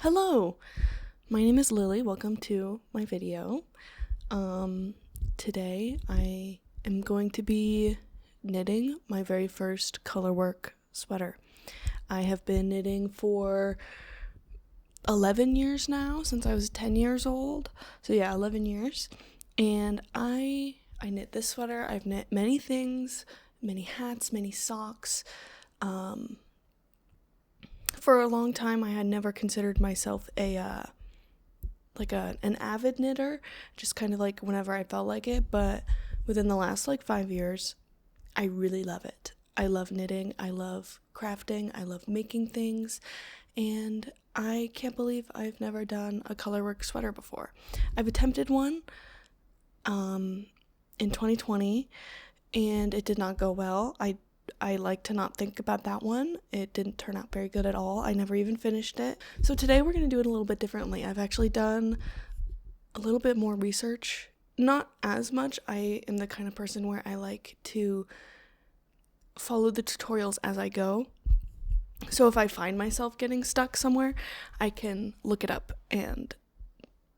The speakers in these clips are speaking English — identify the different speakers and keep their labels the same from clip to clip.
Speaker 1: Hello, my name is Lily. Welcome to my video. Today I am going to be knitting my very first colorwork sweater. I have been knitting for 11 years now, since I was 10 years old. So yeah, 11 years. And I knit this sweater. I've knit many things, many hats, many socks. For a long time, I had never considered myself an avid knitter, just kind of like whenever I felt like it. But within the last 5 years, I really love it. I love knitting. I love crafting. I love making things. And I can't believe I've never done a colorwork sweater before. I've attempted one in 2020, and it did not go well. I like to not think about that one. It didn't turn out very good at all. I never even finished it. So today we're going to do it a little bit differently. I've actually done a little bit more research. Not as much. I am the kind of person where I like to follow the tutorials as I go. So if I find myself getting stuck somewhere, I can look it up and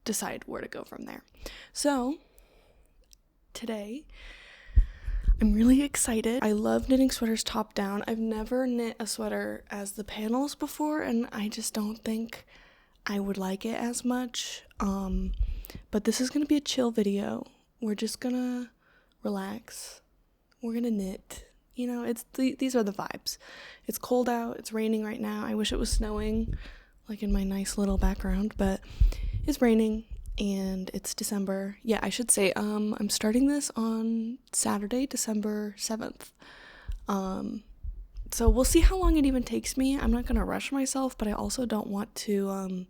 Speaker 1: decide where to go from there. So today, I'm really excited. I love knitting sweaters top down. I've never knit a sweater as the panels before, and I just don't think I would like it as much. But this is gonna be a chill video. We're just gonna relax. We're gonna knit. You know, these are the vibes. It's cold out. It's raining right now. I wish it was snowing, like in my nice little background, but it's raining. And it's December. Yeah, I should say, I'm starting this on Saturday, December 7th. So we'll see how long it even takes me. I'm not gonna rush myself, but I also don't want to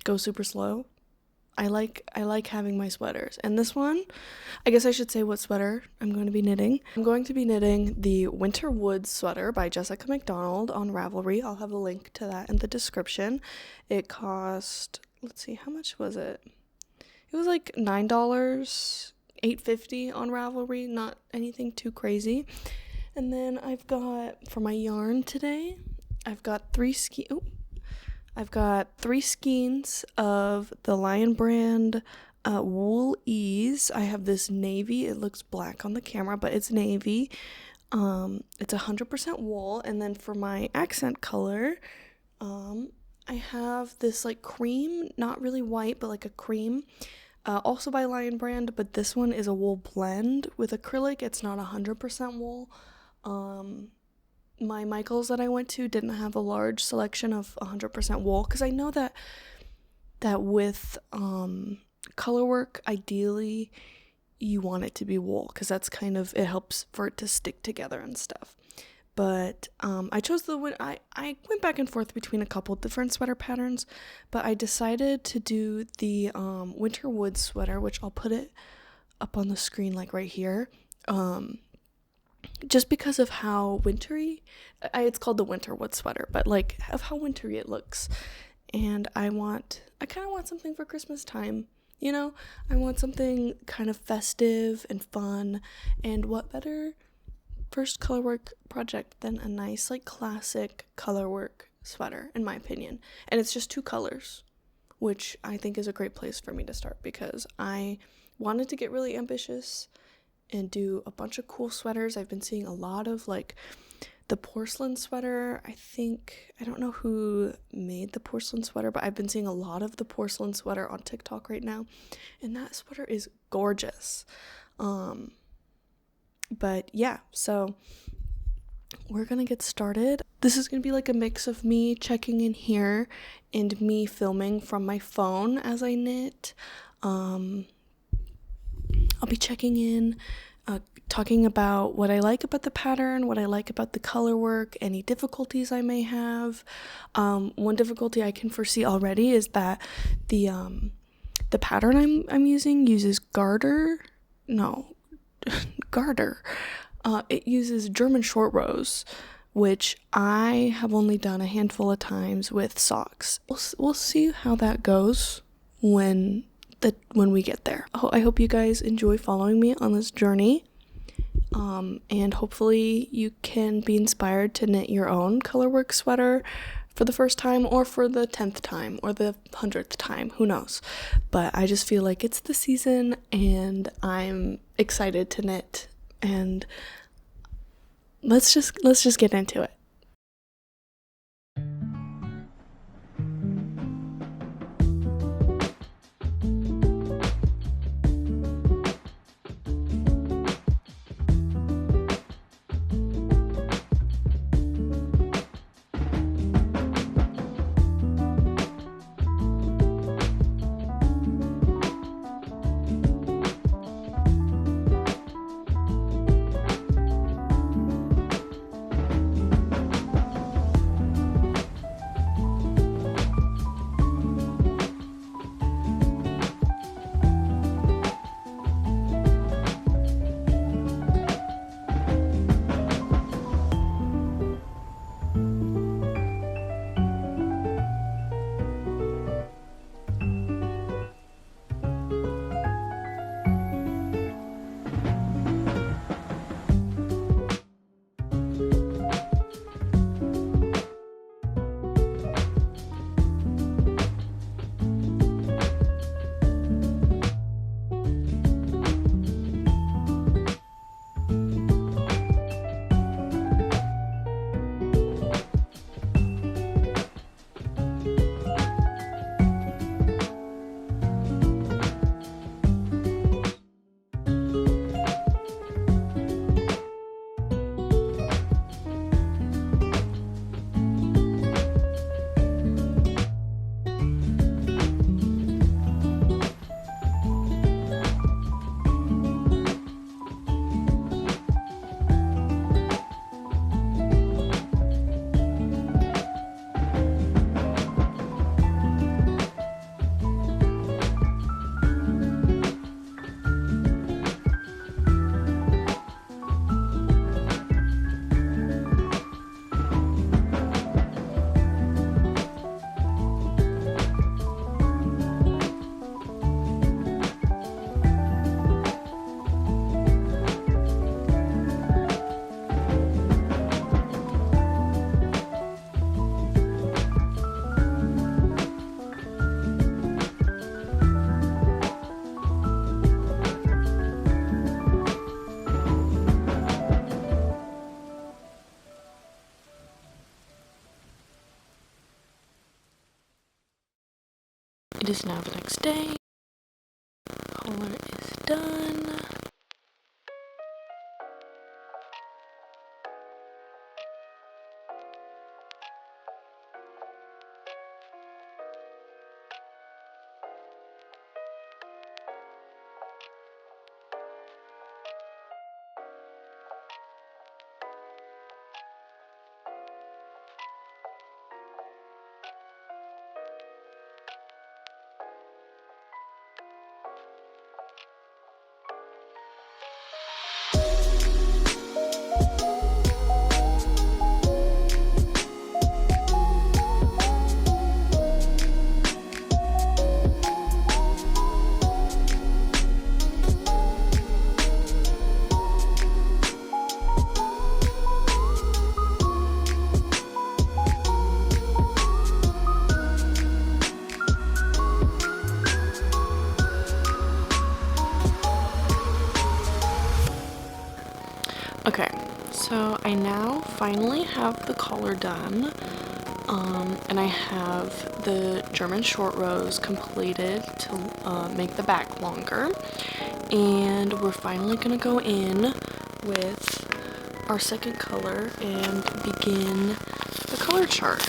Speaker 1: go super slow. I like having my sweaters. And this one, I guess I should say what sweater I'm going to be knitting. I'm going to be knitting the Winter Woods sweater by Jessica McDonald on Ravelry. I'll have a link to that in the description. It cost, let's see, how much was it? It was like $9, $8.50 on Ravelry, not anything too crazy. And then I've got, for my yarn today, I've got three skeins of the Lion brand Wool Ease. I have this navy. It looks black on the camera, but it's navy. It's 100% wool. And then for my accent color, I have this cream, not really white, but a cream, also by Lion brand, but this one is a wool blend with acrylic. It's not 100% wool. My Michaels that I went to didn't have a large selection of 100% wool, because I know that with colorwork, ideally you want it to be wool, because that's it helps for it to stick together and stuff. But I chose I went back and forth between a couple different sweater patterns, but I decided to do the Winter Woods sweater, which I'll put it up on the screen right here, just because of how wintry, it's called the Winter Woods sweater, but of how wintry it looks. And I kind of want something for Christmas time, you know? I want something kind of festive and fun, and what better first colorwork project than a nice classic colorwork sweater, in my opinion. And it's just 2 colors, which I think is a great place for me to start, because I wanted to get really ambitious and do a bunch of cool sweaters. I've been seeing a lot of the porcelain sweater. I don't know who made the porcelain sweater, but I've been seeing a lot of the porcelain sweater on TikTok right now, and that sweater is gorgeous. But yeah, so we're gonna get started. This is gonna be a mix of me checking in here and me filming from my phone as I knit. I'll be checking in, talking about what I like about the pattern, what I like about the color work, any difficulties I may have. One difficulty I can foresee already is that the pattern I'm using uses garter. It uses German short rows, which I have only done a handful of times with socks. We'll see how that goes when we get there. I hope you guys enjoy following me on this journey, and hopefully you can be inspired to knit your own colorwork sweater for the first time or for the 10th time or the 100th time, who knows. But I just feel like it's the season and I'm excited to knit, and let's just get into it. It is now the next day. Collar is done. Okay, so I now finally have the collar done, and I have the German short rows completed to make the back longer, and we're finally gonna go in with our second color and begin the color chart.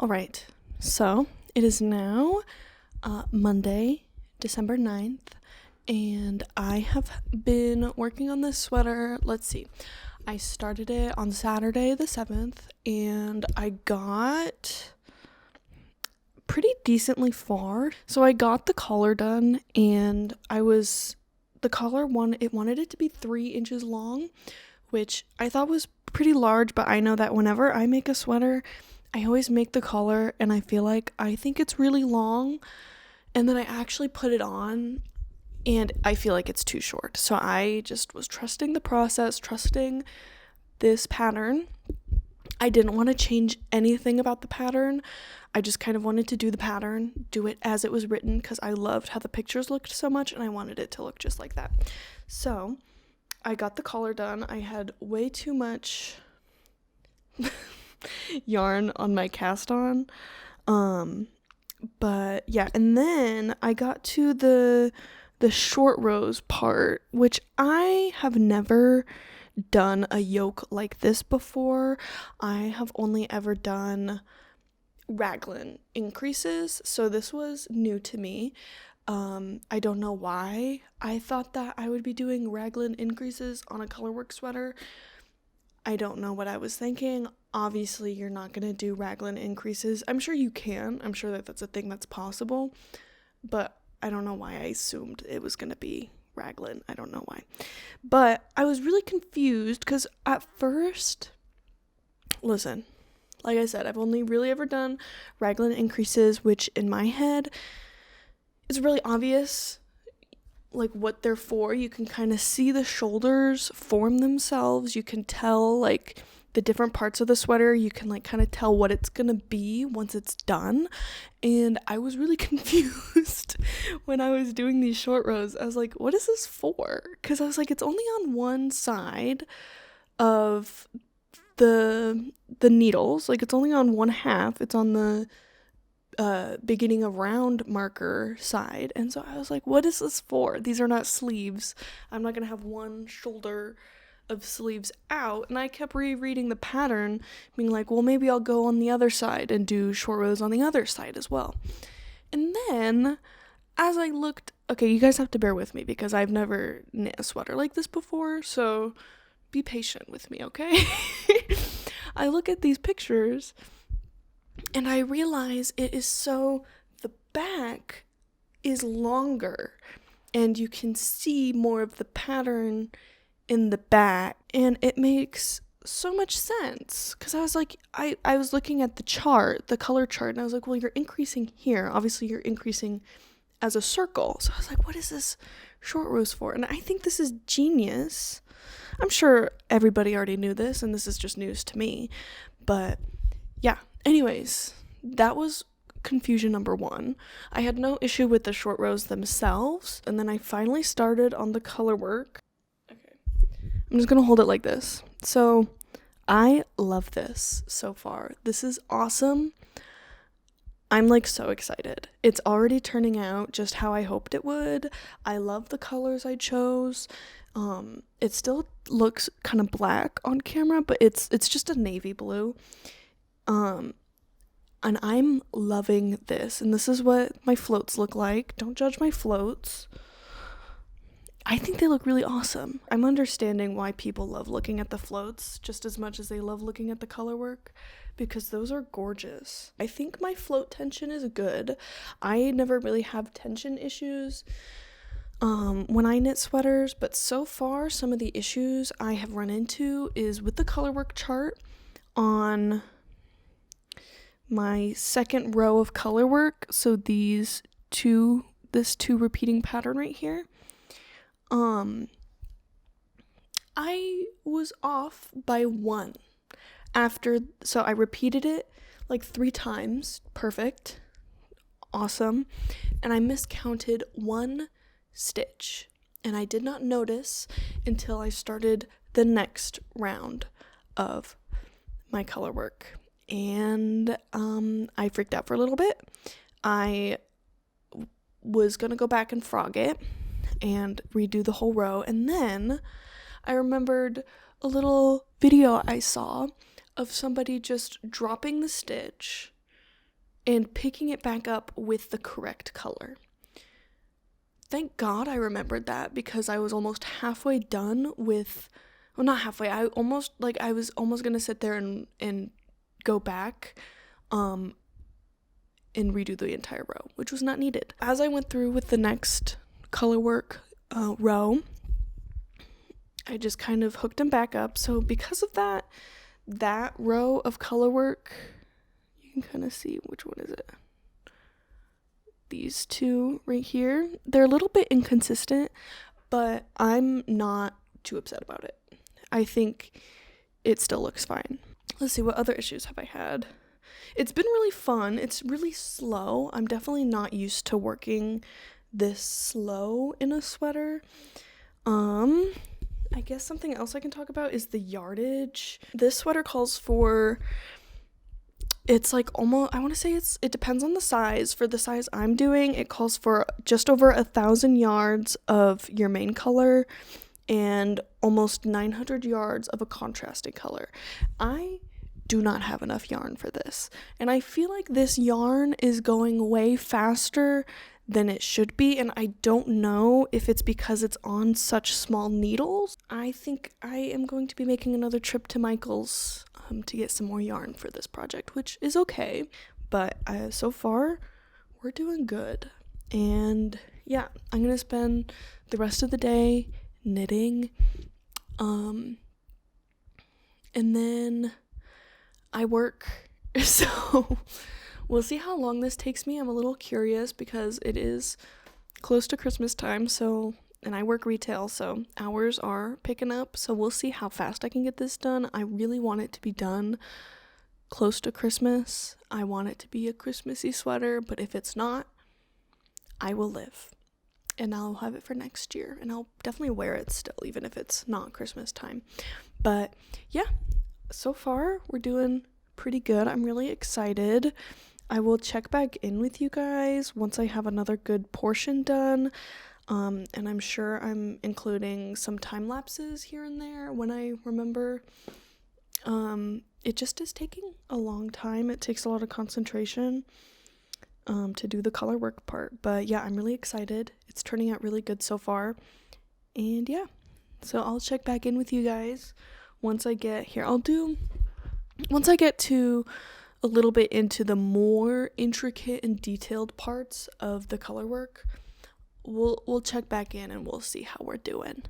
Speaker 1: All right, so it is now Monday, December 9th, and I have been working on this sweater. Let's see. I started it on Saturday the 7th, and I got pretty decently far. So I got the collar done, and the collar wanted it to be 3 inches long, which I thought was pretty large, but I know that whenever I make a sweater, I always make the collar and I think it's really long, and then I actually put it on and I feel like it's too short. So I just was trusting the process, trusting this pattern. I didn't want to change anything about the pattern. I just kind of wanted to do the pattern, do it as it was written, because I loved how the pictures looked so much and I wanted it to look just like that. So I got the collar done. I had way too much yarn on my cast on. But yeah, and then I got to the short rows part, which I have never done a yoke like this before. I have only ever done raglan increases, so this was new to me. I don't know why I thought that I would be doing raglan increases on a colorwork sweater. I don't know what I was thinking. Obviously, you're not going to do raglan increases. I'm sure you can. I'm sure that that's a thing that's possible. But I don't know why I assumed it was going to be raglan. I don't know why. But I was really confused because at first, listen, like I said, I've only really ever done raglan increases, which in my head is really obvious, like what they're for. You can kind of see the shoulders form themselves. You can tell like the different parts of the sweater. You can like kind of tell what it's gonna be once it's done. And I was really confused when I was doing these short rows. I was like, what is this for? Because I was like, it's only on one side of the needles. Like it's only on one half. It's on the beginning of round marker side. And so I was like, what is this for? These are not sleeves. I'm not gonna have one shoulder of sleeves out. And I kept rereading the pattern, being like, well, maybe I'll go on the other side and do short rows on the other side as well. And then as I looked, okay, you guys have to bear with me because I've never knit a sweater like this before, so be patient with me, okay? I look at these pictures and I realize the back is longer and you can see more of the pattern in the back, and it makes so much sense because I was like, I was looking at the chart, the color chart, and I was like, well, you're increasing here. Obviously, you're increasing as a circle. So I was like, what is this short rows for? And I think this is genius. I'm sure everybody already knew this, and this is just news to me. But yeah, anyways, that was confusion number 1. I had no issue with the short rows themselves, and then I finally started on the color work. Okay, I'm just gonna hold it like this. So I love this so far. This is awesome. I'm like so excited. It's already turning out just how I hoped it would. I love the colors I chose. It still looks kind of black on camera, but it's just a navy blue. And I'm loving this. And this is what my floats look like. Don't judge my floats. I think they look really awesome. I'm understanding why people love looking at the floats just as much as they love looking at the color work, because those are gorgeous. I think my float tension is good. I never really have tension issues when I knit sweaters, but so far some of the issues I have run into is with the color work chart on my second row of color work. So this two repeating pattern right here. I was off by 1 so I repeated it like 3 times. Perfect. Awesome. And I miscounted 1 stitch, and I did not notice until I started the next round of my color work. And I freaked out for a little bit. I was gonna go back and frog it and redo the whole row, and then I remembered a little video I saw of somebody just dropping the stitch and picking it back up with the correct color. Thank God I remembered that, because I was almost halfway done with, well, not halfway, I was almost gonna sit there and go back and redo the entire row, which was not needed. As I went through with the next color work row, I just kind of hooked them back up. So because of that row of color work, you can kind of see, which one is it? These two right here, they're a little bit inconsistent, but I'm not too upset about it. I think it still looks fine. Let's see, what other issues have I had? It's been really fun. It's really slow. I'm definitely not used to working this slow in a sweater. I guess something else I can talk about is the yardage. This sweater calls for, it's like almost, I want to say it depends on the size. For the size I'm doing, it calls for just over 1,000 yards of your main color and almost 900 yards of a contrasting color. I do not have enough yarn for this, and I feel like this yarn is going way faster than it should be, and I don't know if it's because it's on such small needles. I think I am going to be making another trip to Michael's to get some more yarn for this project, which is okay, but so far we're doing good. And yeah, I'm gonna spend the rest of the day knitting, and then I work, so we'll see how long this takes me. I'm a little curious because it is close to Christmas time, and I work retail, so hours are picking up, so we'll see how fast I can get this done. I really want it to be done close to Christmas. I want it to be a Christmassy sweater, but if it's not, I will live, and I'll have it for next year, and I'll definitely wear it still, even if it's not Christmas time. But yeah, so far we're doing pretty good. I'm really excited. I will check back in with you guys once I have another good portion done, and I'm sure I'm including some time lapses here and there when I remember. It just is taking a long time. It takes a lot of concentration to do the color work part, but yeah, I'm really excited. It's turning out really good so far, and yeah, so I'll check back in with you guys once I get here. Once I get to a little bit into the more intricate and detailed parts of the color work, we'll check back in and we'll see how we're doing.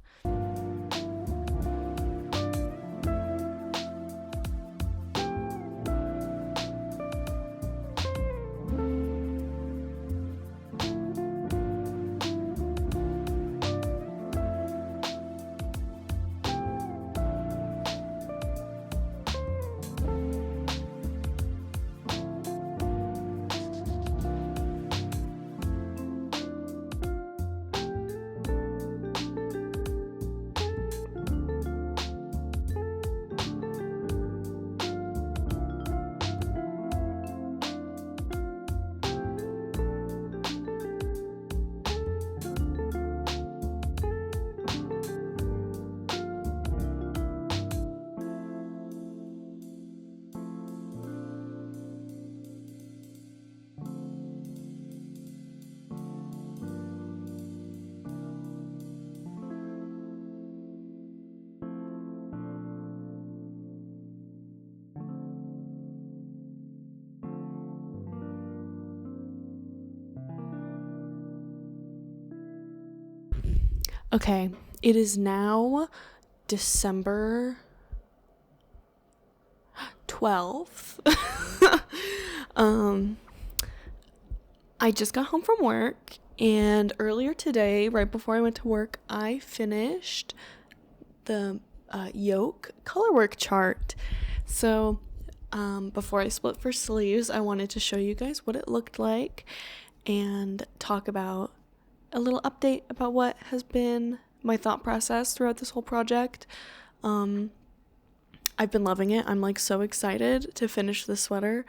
Speaker 1: Okay, it is now December 12th. I just got home from work, and earlier today, right before I went to work, I finished the Yoke colorwork chart. So before I split for sleeves, I wanted to show you guys what it looked like and talk about a little update about what has been my thought process throughout this whole project. I've been loving it. I'm like so excited to finish this sweater,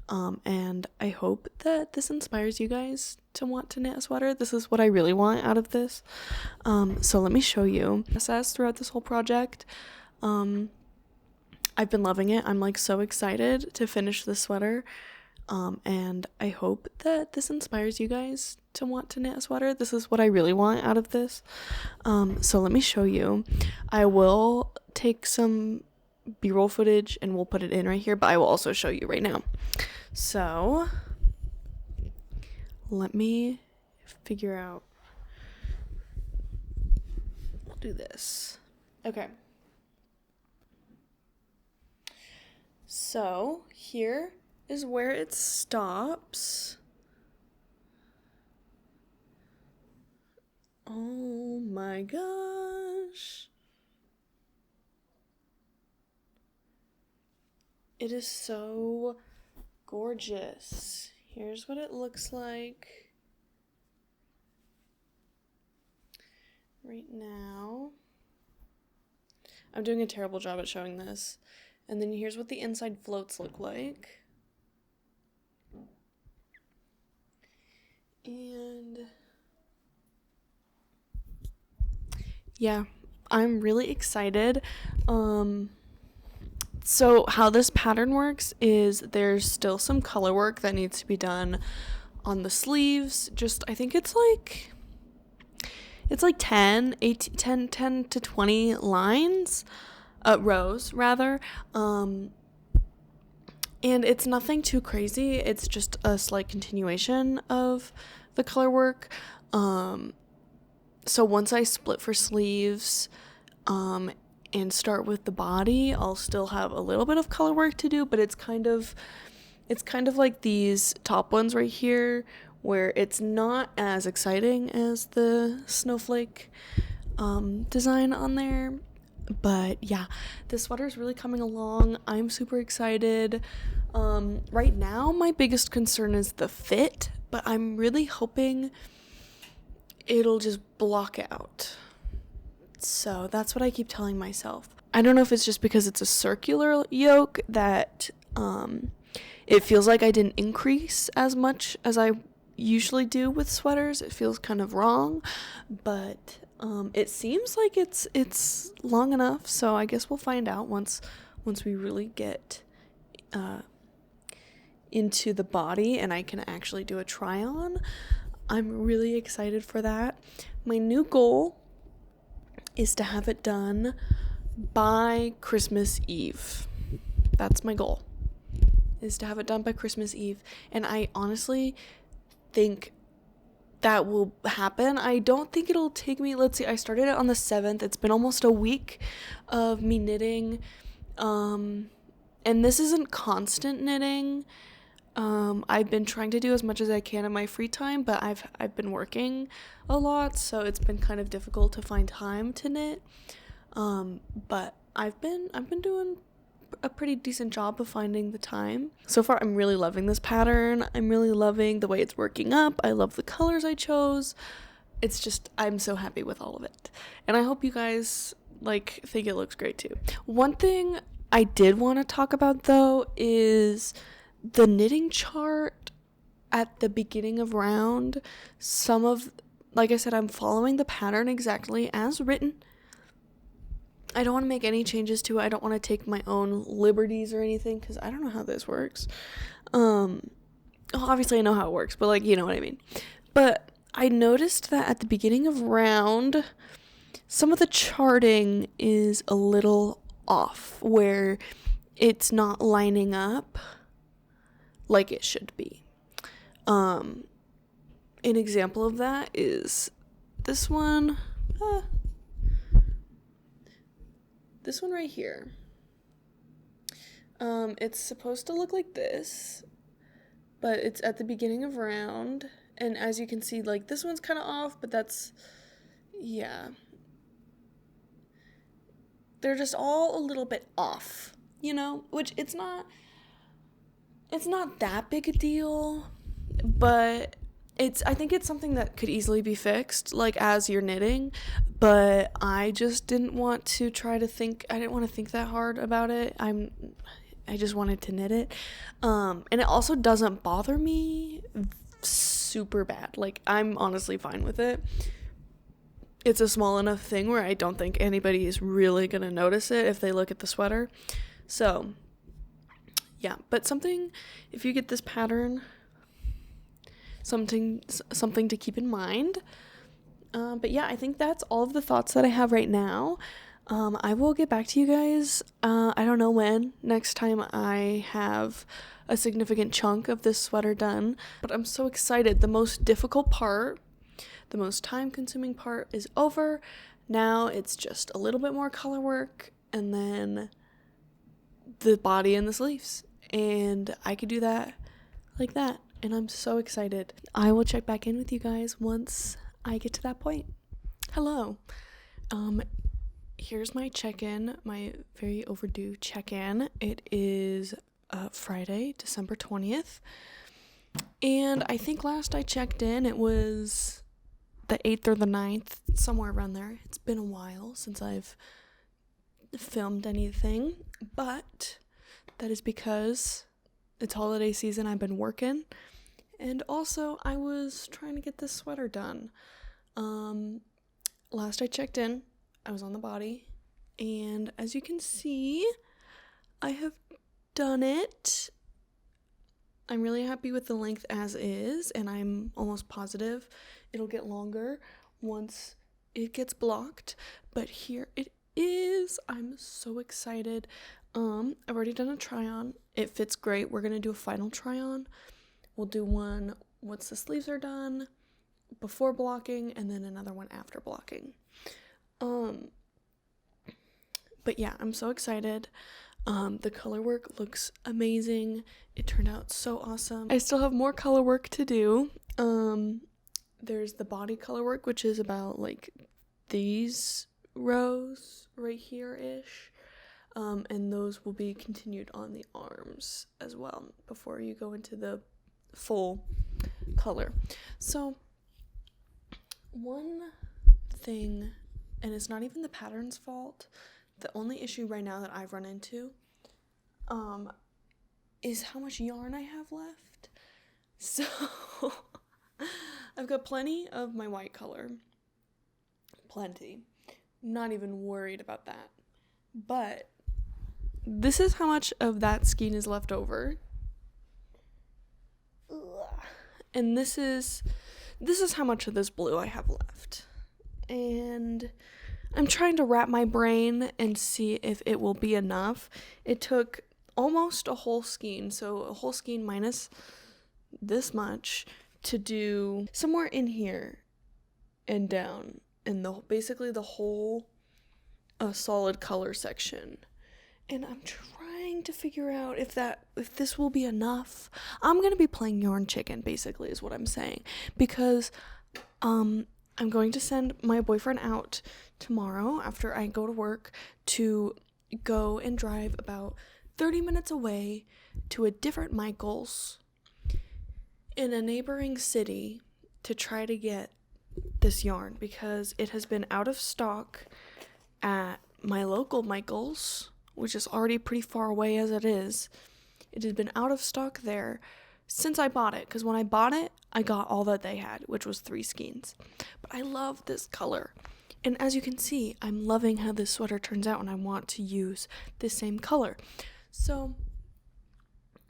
Speaker 1: and I hope that this inspires you guys to want to knit a sweater. This is what I really want out of this. So let me show you process throughout this whole project. I've been loving it. I'm like so excited to finish this sweater, And I hope that this inspires you guys to want to knit a sweater. This is what I really want out of this. So let me show you. I will take some B-roll footage and we'll put it in right here, but I will also show you right now. So let me figure out. We'll do this. Okay. So here is where it stops. Oh my gosh. It is so gorgeous. Here's what it looks like right now. I'm doing a terrible job at showing this. And then here's what the inside floats look like. And yeah, I'm really excited. So how this pattern works is there's still some color work that needs to be done on the sleeves. I think it's like 10 to 20 lines, rows rather. And it's nothing too crazy. It's just a slight continuation of the color work. So once I split for sleeves, and start with the body, I'll still have a little bit of color work to do, but it's kind of like these top ones right here where it's not as exciting as the snowflake design on there. But yeah, this sweater is really coming along. I'm super excited. Right now my biggest concern is the fit, but I'm really hoping it'll just block out. So that's what I keep telling myself. I don't know if it's just because it's a circular yoke that it feels like I didn't increase as much as I usually do with sweaters. It feels kind of wrong, but it seems like it's long enough. So I guess we'll find out once we really get into the body and I can actually do a try on. I'm really excited for that. My new goal is to have it done by Christmas Eve. That's my goal, is to have it done by Christmas Eve. And I honestly think that will happen. I don't think it'll take me, let's see, I started it on the 7th. It's been almost a week of me knitting. And this isn't constant knitting. I've been trying to do as much as I can in my free time, but I've been working a lot, so it's been kind of difficult to find time to knit. But I've been doing a pretty decent job of finding the time. So far, I'm really loving this pattern. I'm really loving the way it's working up. I love the colors I chose. It's just, I'm so happy with all of it. And I hope you guys think it looks great too. One thing I did want to talk about though is the knitting chart at the beginning of round. Like I said, I'm following the pattern exactly as written. I don't want to make any changes to it. I don't want to take my own liberties or anything because I don't know how this works. Obviously I know how it works, but you know what I mean. But I noticed that at the beginning of round, some of the charting is a little off, where it's not lining up like it should be. An example of that is this one. This one right here. It's supposed to look like this, but it's at the beginning of round, and as you can see, this one's kind of off, but yeah. They're just all a little bit off, which it's not that big a deal, but I think it's something that could easily be fixed, as you're knitting, but I just didn't want to I didn't want to think that hard about it. I just wanted to knit it. And it also doesn't bother me super bad. I'm honestly fine with it. It's a small enough thing where I don't think anybody is really going to notice it if they look at the sweater. So yeah, but something, if you get this pattern, something to keep in mind. But yeah, I think that's all of the thoughts that I have right now. I will get back to you guys. I don't know when next time I have a significant chunk of this sweater done, but I'm so excited. The most difficult part, the most time-consuming part is over. Now it's just a little bit more color work and then the body and the sleeves. And I could do that like that. And I'm so excited. I will check back in with you guys once I get to that point. Hello. Here's my check-in, my very overdue check-in. It is Friday, December 20th. And I think last I checked in, it was the 8th or the 9th, somewhere around there. It's been a while since I've filmed anything, but that is because it's holiday season. I've been working, and also I was trying to get this sweater done. Last I checked in, I was on the body, and as you can see, I have done it. I'm really happy with the length as is, and I'm almost positive it'll get longer once it gets blocked, but here it is. I'm so excited. I've already done a try on. It fits great. We're gonna do a final try on. We'll do one once the sleeves are done, before blocking, and then another one after blocking. But yeah, I'm so excited. The color work looks amazing. It turned out so awesome. I still have more color work to do. There's the body color work, which is about like these rows right here-ish. And those will be continued on the arms as well before you go into the full color. So one thing, and it's not even the pattern's fault, the only issue right now that I've run into is how much yarn I have left. So I've got plenty of my white color. Plenty. Not even worried about that. But this is how much of that skein is left over. And this is how much of this blue I have left. And I'm trying to wrap my brain and see if it will be enough. It took almost a whole skein, so a whole skein minus this much, to do somewhere in here and down, and basically the whole solid color section. And I'm trying to figure out if this will be enough. I'm gonna be playing yarn chicken, basically, is what I'm saying, because I'm going to send my boyfriend out tomorrow after I go to work to go and drive about 30 minutes away to a different Michael's in a neighboring city to try to get this yarn, because it has been out of stock at my local Michael's, which is already pretty far away as it is. It has been out of stock there since I bought it, because when I bought it, I got all that they had, which was 3 skeins. But I love this color. And as you can see, I'm loving how this sweater turns out, and I want to use the same color. So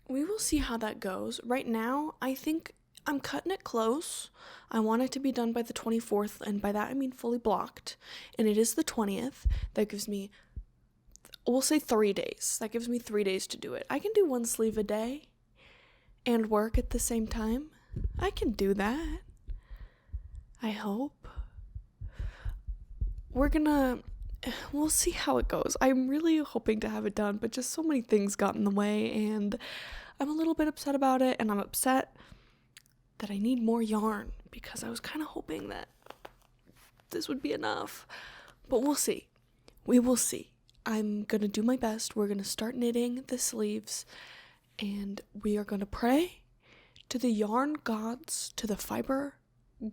Speaker 1: we will see how that goes. Right now, I think I'm cutting it close. I want it to be done by the 24th, and by that I mean fully blocked. And it is the 20th. That gives me, we'll say 3 days. That gives me 3 days to do it. I can do 1 sleeve a day and work at the same time. I can do that. I hope. We'll see how it goes. I'm really hoping to have it done, but just so many things got in the way, and I'm a little bit upset about it, and I'm upset that I need more yarn, because I was kind of hoping that this would be enough. But we'll see. We will see. I'm going to do my best. We're going to start knitting the sleeves, and we are going to pray to the yarn gods, to the fiber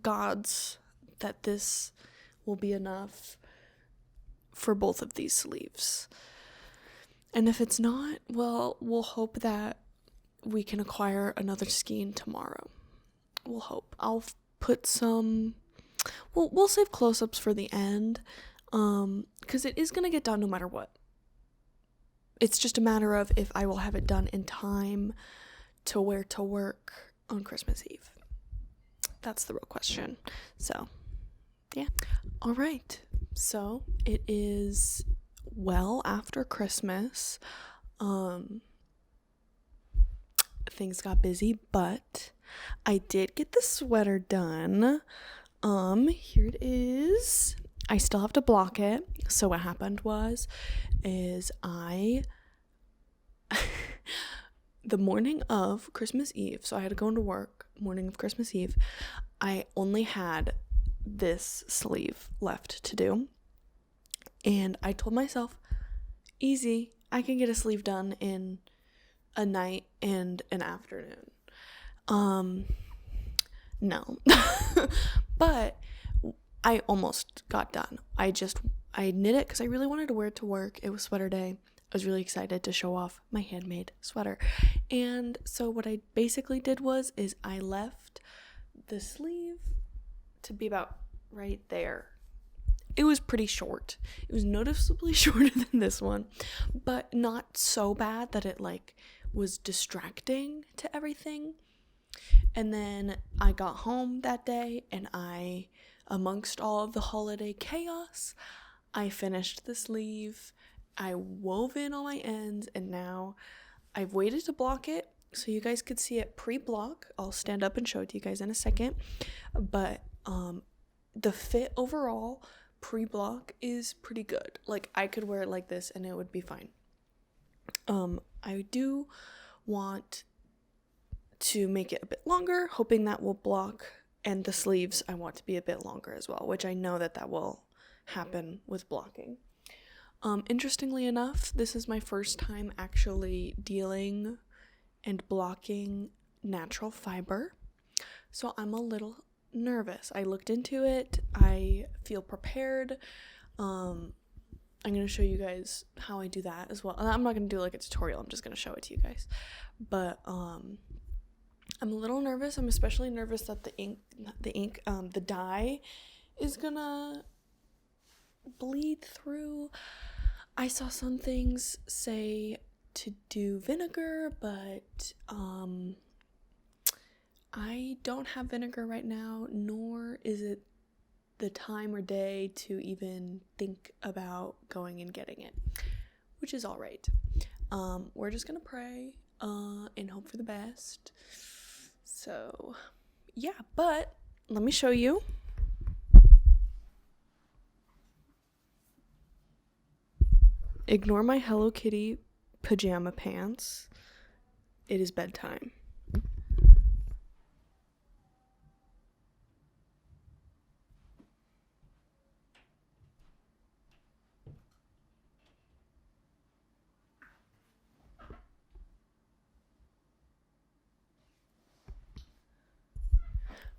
Speaker 1: gods, that this will be enough for both of these sleeves. And if it's not, well, we'll hope that we can acquire another skein tomorrow. We'll hope. I'll put some, we'll save close-ups for the end, because it is going to get done no matter what. it's just a matter of if I will have it done in time to wear to work on Christmas Eve. That's the real question. So, yeah. All right. So, it is well after Christmas. Things got busy, but I did get the sweater done. Here it is. I still have to block it. So what happened is the morning of Christmas Eve, so I had to go into work morning of Christmas Eve, I only had this sleeve left to do. And I told myself, easy, I can get a sleeve done in a night and an afternoon. No. But I almost got done. I knit it because I really wanted to wear it to work. It was sweater day. I was really excited to show off my handmade sweater. And so what I basically did is I left the sleeve to be about right there. It was pretty short. It was noticeably shorter than this one, but not so bad that it like was distracting to everything. And then I got home that day and amongst all of the holiday chaos, I finished the sleeve. I wove in all my ends, and now I've waited to block it so you guys could see it pre-block. I'll stand up and show it to you guys in a second. But the fit overall pre-block is pretty good. Like, I could wear it like this and it would be fine. I do want to make it a bit longer, hoping that will block, and the sleeves I want to be a bit longer as well, which I know that will happen with blocking. Interestingly enough, this is my first time actually dealing and blocking natural fiber, so I'm a little nervous. I looked into it. I feel prepared. I'm going to show you guys how I do that as well. I'm not going to do like a tutorial. I'm just going to show it to you guys. But I'm a little nervous. I'm especially nervous that the dye is going to bleed through. I saw some things say to do vinegar, but I don't have vinegar right now, nor is it the time or day to even think about going and getting it, which is all right. We're just gonna pray and hope for the best. So yeah, but let me show you. Ignore my Hello Kitty pajama pants. It is bedtime.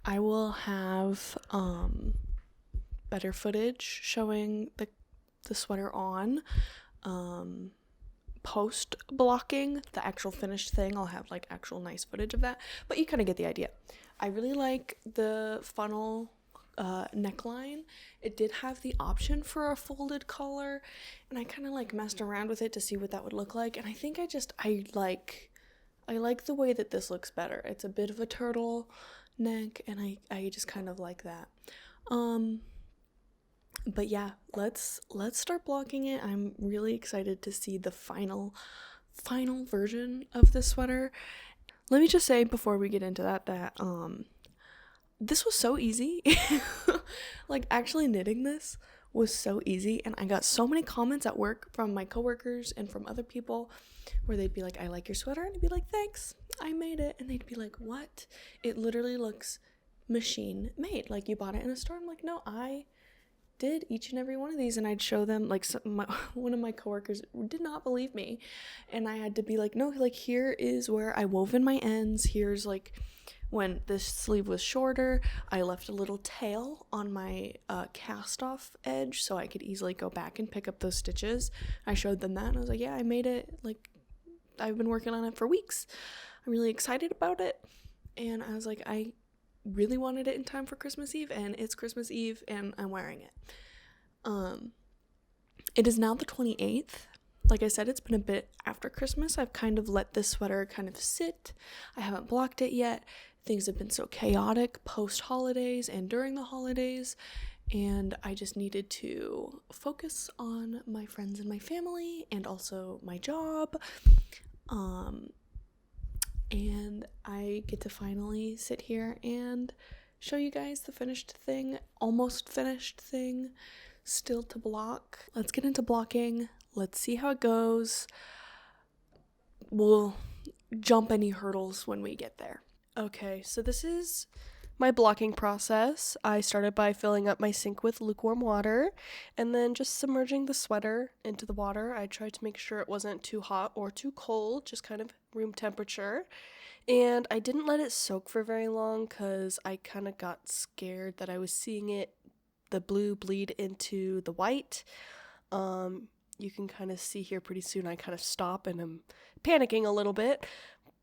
Speaker 1: I will have better footage showing the sweater on. Post blocking the actual finished thing, I'll have like actual nice footage of that, but you kind of get the idea. I really like the funnel neckline. It did have the option for a folded collar, and I kind of like messed around with it to see what that would look like, and I think I like the way that this looks better. It's a bit of a turtle neck, and I just kind of like that. But yeah, let's start blocking it. I'm really excited to see the final version of this sweater. Let me just say before we get into that this was so easy. Like, actually knitting this was so easy, and I got so many comments at work from my coworkers and from other people where they'd be like, I like your sweater, and I'd be like, thanks, I made it. And they'd be like, what? It literally looks machine made, like you bought it in a store. I'm like, no, I did each and every one of these. And I'd show them, like, one of my coworkers did not believe me, and I had to be like, no, like, here is where I wove in my ends. Here's like when this sleeve was shorter, I left a little tail on my cast off edge so I could easily go back and pick up those stitches. I showed them that, and I was like, yeah, I made it. Like, I've been working on it for weeks. I'm really excited about it. And I was like, I really wanted it in time for Christmas Eve, and it's Christmas Eve and I'm wearing it. It is now the 28th, Like I said, it's been a bit after Christmas. I've kind of let this sweater kind of sit. I haven't blocked it yet. Things have been so chaotic post-holidays and during the holidays, and I just needed to focus on my friends and my family and also my job. And I get to finally sit here and show you guys the finished thing, almost finished thing, still to block. Let's get into blocking. Let's see how it goes. We'll jump any hurdles when we get there. Okay, so this is my blocking process. I started by filling up my sink with lukewarm water and then just submerging the sweater into the water. I tried to make sure it wasn't too hot or too cold, just kind of room temperature. And I didn't let it soak for very long because I kind of got scared that I was seeing the blue bleed into the white. You can kind of see here pretty soon I kind of stop and I'm panicking a little bit,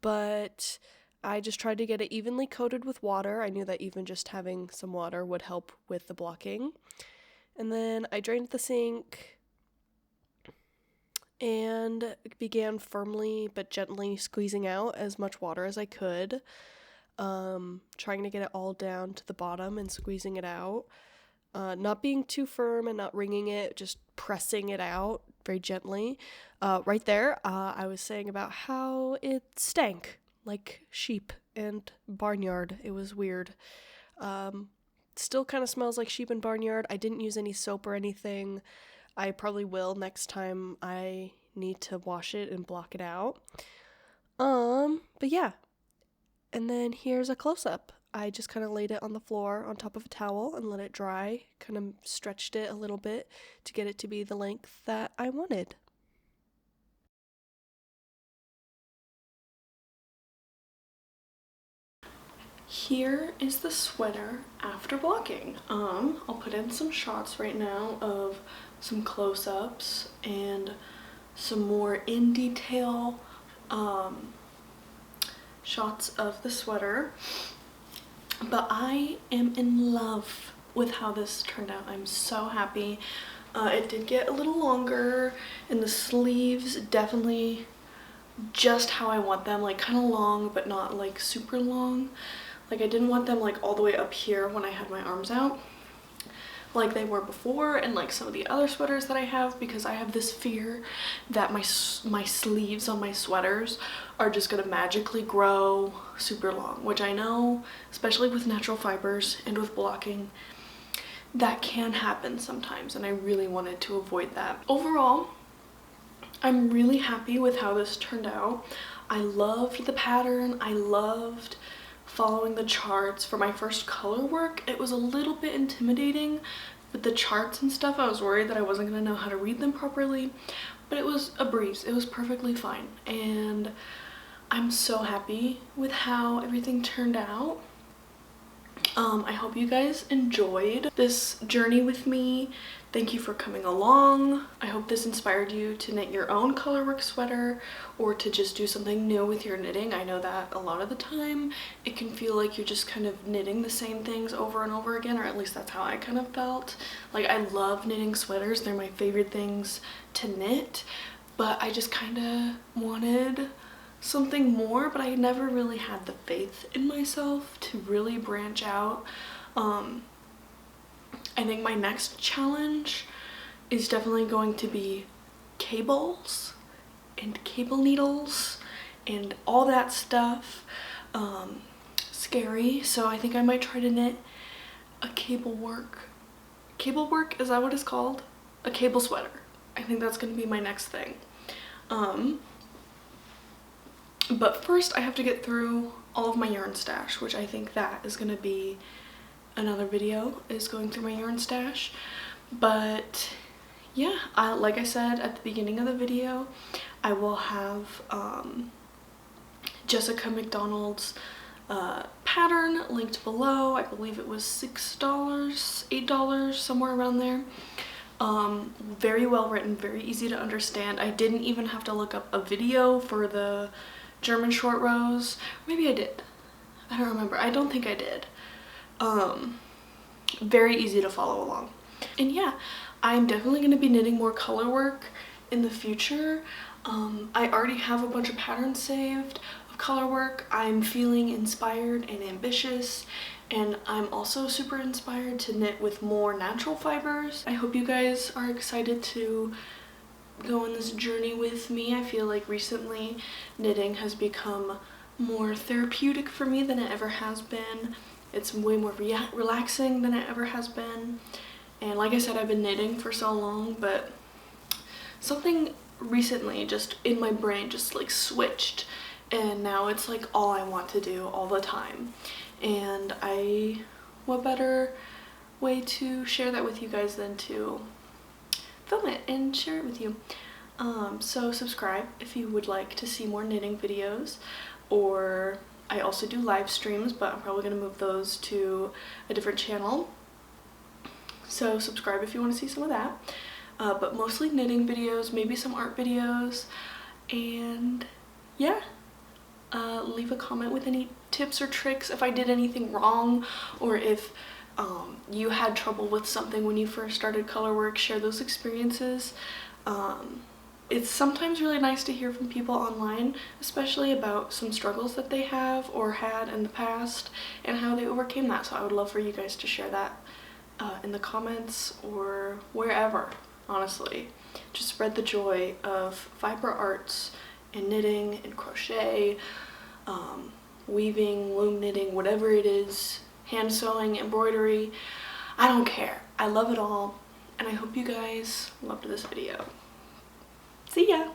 Speaker 1: but I just tried to get it evenly coated with water. I knew that even just having some water would help with the blocking. And then I drained the sink and began firmly but gently squeezing out as much water as I could, trying to get it all down to the bottom and squeezing it out. Not being too firm and not wringing it, just pressing it out very gently. Right there, I was saying about how it stank like sheep and barnyard. It was weird. Still kind of smells like sheep and barnyard. I didn't use any soap or anything. I probably will next time I need to wash it and block it out. But yeah. And then here's a close-up. I just kind of laid it on the floor on top of a towel and let it dry. Kind of stretched it a little bit to get it to be the length that I wanted. Here is the sweater after blocking. I'll put in some shots right now of some close-ups and some more in detail shots of the sweater. But I am in love with how this turned out. I'm so happy. It did get a little longer, and the sleeves definitely just how I want them, like kind of long but not like super long. Like I didn't want them like all the way up here when I had my arms out like they were before, and like some of the other sweaters that I have, because I have this fear that my sleeves on my sweaters are just gonna magically grow super long, which I know, especially with natural fibers and with blocking, that can happen sometimes, and I really wanted to avoid that. Overall, I'm really happy with how this turned out. I loved the pattern. I loved following the charts for my first color work. It was a little bit intimidating with the charts and stuff. I was worried that I wasn't going to know how to read them properly, but it was a breeze. It was perfectly fine, and I'm so happy with how everything turned out. I hope you guys enjoyed this journey with me. Thank you for coming along. I hope this inspired you to knit your own colorwork sweater or to just do something new with your knitting. I know that a lot of the time it can feel like you're just kind of knitting the same things over and over again, or at least that's how I kind of felt. Like, I love knitting sweaters. They're my favorite things to knit, but I just kind of wanted something more, but I never really had the faith in myself to really branch out. I think my next challenge is definitely going to be cables and cable needles and all that stuff. Scary. So I think I might try to knit a cable work, is that what it's called? A cable sweater. I think that's going to be my next thing. But first I have to get through all of my yarn stash, which I think that is going to be another video, is going through my yarn stash. But yeah, like I said at the beginning of the video, I will have Jessica McDonald's pattern linked below. I believe it was $6, $8, somewhere around there. Very well written, very easy to understand. I didn't even have to look up a video for the German short rows. Maybe I did. I don't remember. I don't think I did. Very easy to follow along. And yeah, I'm definitely going to be knitting more color work in the future. I already have a bunch of patterns saved of color work. I'm feeling inspired and ambitious, and I'm also super inspired to knit with more natural fibers. I hope you guys are excited to go on this journey with me. I feel like recently knitting has become more therapeutic for me than it ever has been. It's way more relaxing than it ever has been. And like I said, I've been knitting for so long, but something recently just in my brain just like switched, and now it's like all I want to do all the time. And what better way to share that with you guys than to film it and share it with you. So subscribe if you would like to see more knitting videos, or I also do live streams, but I'm probably going to move those to a different channel. So subscribe if you want to see some of that. But mostly knitting videos, maybe some art videos, and yeah. Leave a comment with any tips or tricks if I did anything wrong, or if you had trouble with something when you first started color work. Share those experiences. It's sometimes really nice to hear from people online, especially about some struggles that they have or had in the past and how they overcame that. So I would love for you guys to share that in the comments or wherever, honestly. Just spread the joy of fiber arts and knitting and crochet, weaving, loom knitting, whatever it is, hand sewing, embroidery. I don't care. I love it all, and I hope you guys loved this video. See ya!